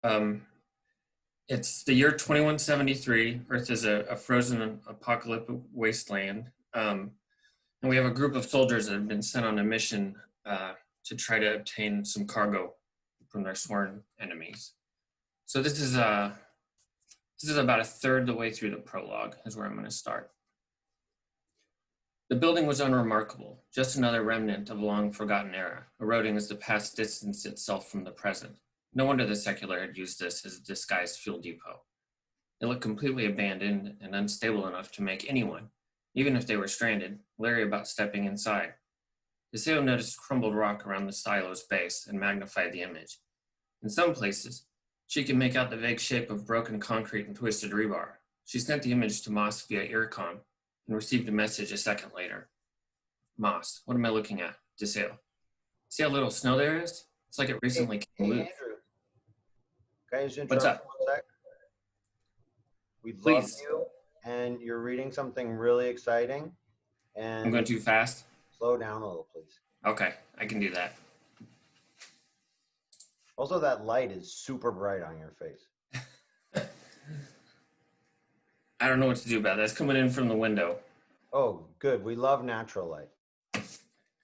Um, it's the year 2173. Earth is a frozen apocalyptic wasteland. And we have a group of soldiers that have been sent on a mission to try to obtain some cargo from their sworn enemies. So this is about a third the way through the prologue, is where I'm going to start. The building was unremarkable, just another remnant of a long-forgotten era, eroding as the past distanced itself from the present. No wonder the secular had used this as a disguised fuel depot. It looked completely abandoned and unstable enough to make anyone, even if they were stranded, leery about stepping inside. DeSeo noticed crumbled rock around the silo's base and magnified the image. In some places, she could make out the vague shape of broken concrete and twisted rebar. She sent the image to Moss via earcom and received a message a second later. Moss, what am I looking at? DeSeo. See how little snow there is? It's like it recently came loose. Andrew, can I just interrupt What's up? for 1 sec? We love Please. you, and you're reading something really exciting. And I'm going too fast? slow down a little, please. Okay, I can do that. Also, that light is super bright on your face. I don't know what to do about that. It's coming in from the window. Oh, good. We love natural light.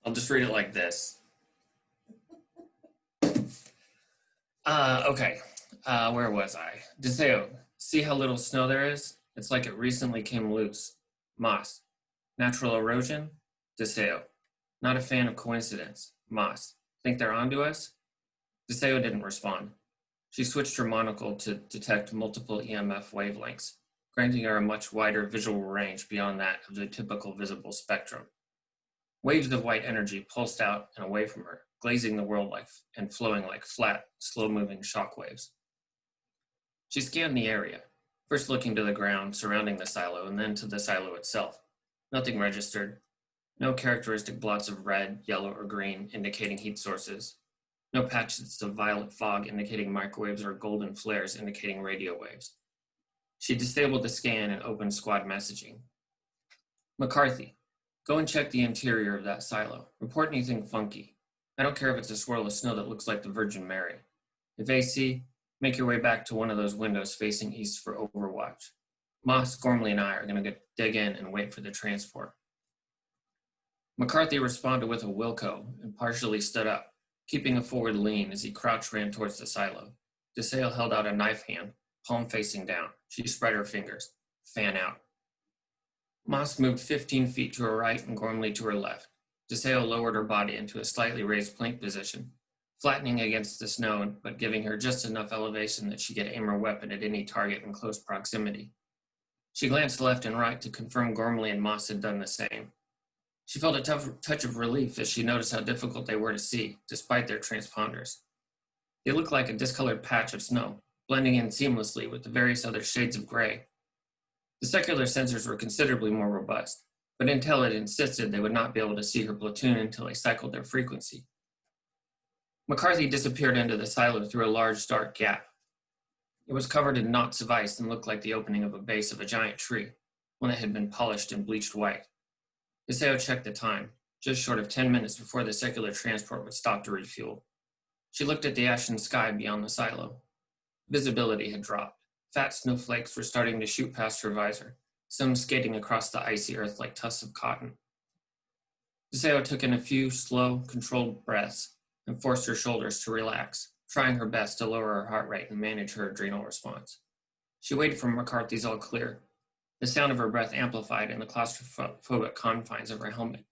I'll just read it like this. Okay, where was I? DeSeo, see how little snow there is? It's like it recently came loose. Moss, natural erosion? DeSeo, not a fan of coincidence. Moss, think they're onto us? DeSeo didn't respond. She switched her monocle to detect multiple EMF wavelengths, granting her a much wider visual range beyond that of the typical visible spectrum. Waves of white energy pulsed out and away from her, glazing the world and flowing like flat, slow-moving shock waves. She scanned the area, first looking to the ground surrounding the silo and then to the silo itself. Nothing registered. No characteristic blots of red, yellow, or green indicating heat sources. No patches of violet fog indicating microwaves or golden flares indicating radio waves. She disabled the scan and opened squad messaging. McCarthy, go and check the interior of that silo. Report anything funky. I don't care if it's a swirl of snow that looks like the Virgin Mary. If AC, make your way back to one of those windows facing east for overwatch. Moss, Gormley, and I are going to dig in and wait for the transport. McCarthy responded with a Wilco and partially stood up, keeping a forward lean as he crouched ran towards the silo. DeSeo held out a knife hand, palm facing down. She spread her fingers. Fan out. Moss moved 15 feet to her right and Gormley to her left. DeSeo lowered her body into a slightly raised plank position, flattening against the snow, but giving her just enough elevation that she could aim her weapon at any target in close proximity. She glanced left and right to confirm Gormley and Moss had done the same. She felt a touch of relief as she noticed how difficult they were to see, despite their transponders. They looked like a discolored patch of snow, blending in seamlessly with the various other shades of gray. The secular sensors were considerably more robust, but Intel had insisted they would not be able to see her platoon until they cycled their frequency. McCarthy disappeared into the silo through a large, dark gap. It was covered in knots of ice and looked like the opening of a base of a giant tree, one that had been polished and bleached white. DeSeo checked the time, just short of 10 minutes before the secular transport would stop to refuel. She looked at the ashen sky beyond the silo. Visibility had dropped. Fat snowflakes were starting to shoot past her visor, some skating across the icy earth like tufts of cotton. DeSeo took in a few slow, controlled breaths and forced her shoulders to relax, trying her best to lower her heart rate and manage her adrenal response. She waited for McCarthy's all clear. The sound of her breath amplified in the claustrophobic confines of her helmet.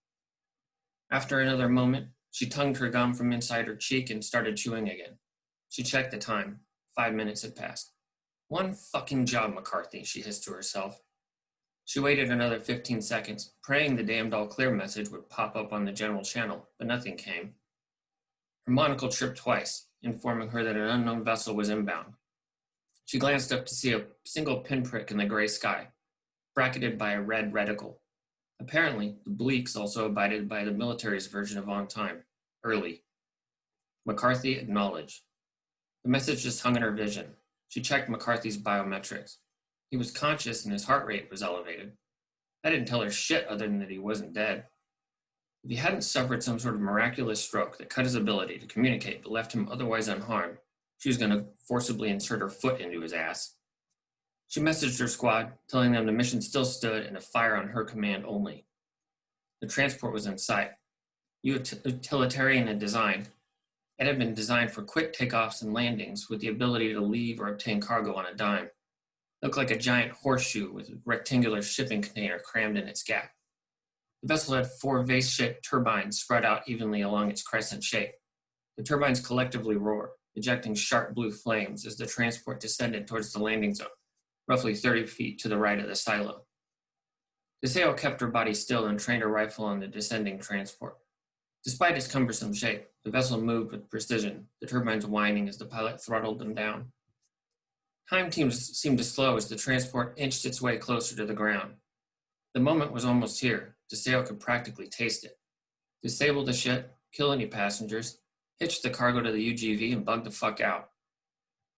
After another moment, she tongued her gum from inside her cheek and started chewing again. She checked the time. 5 minutes had passed. One fucking job, McCarthy, she hissed to herself. She waited another 15 seconds, praying the damned all clear message would pop up on the general channel, but nothing came. Her monocle tripped twice, informing her that an unknown vessel was inbound. She glanced up to see a single pinprick in the gray sky, bracketed by a red reticle. Apparently, the Bleaks also abided by the military's version of on time, early. McCarthy acknowledged. The message just hung in her vision. She checked McCarthy's biometrics. He was conscious and his heart rate was elevated. That didn't tell her shit other than that he wasn't dead. If he hadn't suffered some sort of miraculous stroke that cut his ability to communicate but left him otherwise unharmed, She was going to forcibly insert her foot into his ass. She messaged her squad, telling them the mission still stood and to fire on her command only. The transport was in sight. Utilitarian in design, it had been designed for quick takeoffs and landings with the ability to leave or obtain cargo on a dime. It looked like a giant horseshoe with a rectangular shipping container crammed in its gap. The vessel had 4 vase-shaped turbines spread out evenly along its crescent shape. The turbines collectively roared, ejecting sharp blue flames as the transport descended towards the landing zone, roughly 30 feet to the right of the silo. DeSalle kept her body still and trained her rifle on the descending transport. Despite its cumbersome shape, the vessel moved with precision, the turbines whining as the pilot throttled them down. Time seemed to slow as the transport inched its way closer to the ground. The moment was almost here. DeSalle could practically taste it. Disable the ship, kill any passengers, hitch the cargo to the UGV, and bug the fuck out.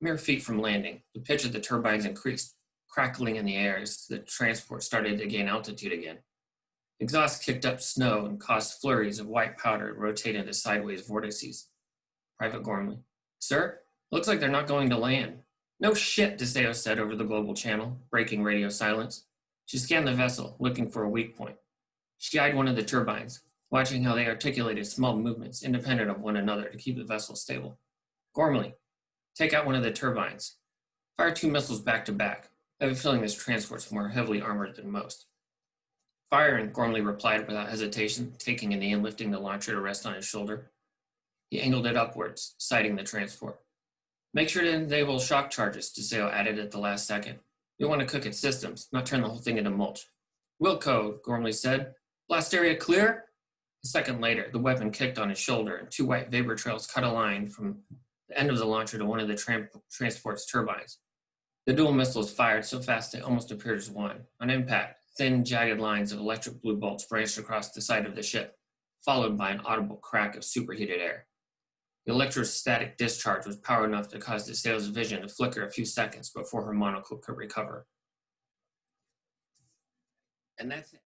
Mere feet from landing, the pitch of the turbines increased, crackling in the air as the transport started to gain altitude again. Exhaust kicked up snow and caused flurries of white powder to rotate into sideways vortices. Private Gormley: "Sir, looks like they're not going to land." "No shit," DeSalle said over the global channel, breaking radio silence. She scanned the vessel, looking for a weak point. She eyed one of the turbines, watching how they articulated small movements independent of one another to keep the vessel stable. "Gormley, take out one of the turbines. Fire 2 missiles back to back. I have a feeling this transport's more heavily armored than most." "Firing," Gormley replied without hesitation, taking a knee and lifting the launcher to rest on his shoulder. He angled it upwards, sighting the transport. "Make sure to enable shock charges," DeSalle added at the last second. "You'll want to cook its systems, not turn the whole thing into mulch." "Wilco," Gormley said. "Blast area clear?" A second later, the weapon kicked on his shoulder, and 2 white vapor trails cut a line from the end of the launcher to one of the transport's turbines. The dual missiles fired so fast they almost appeared as one. On impact, thin, jagged lines of electric blue bolts branched across the side of the ship, followed by an audible crack of superheated air. The electrostatic discharge was power enough to cause DeSalle's vision to flicker a few seconds before her monocle could recover. And that's it.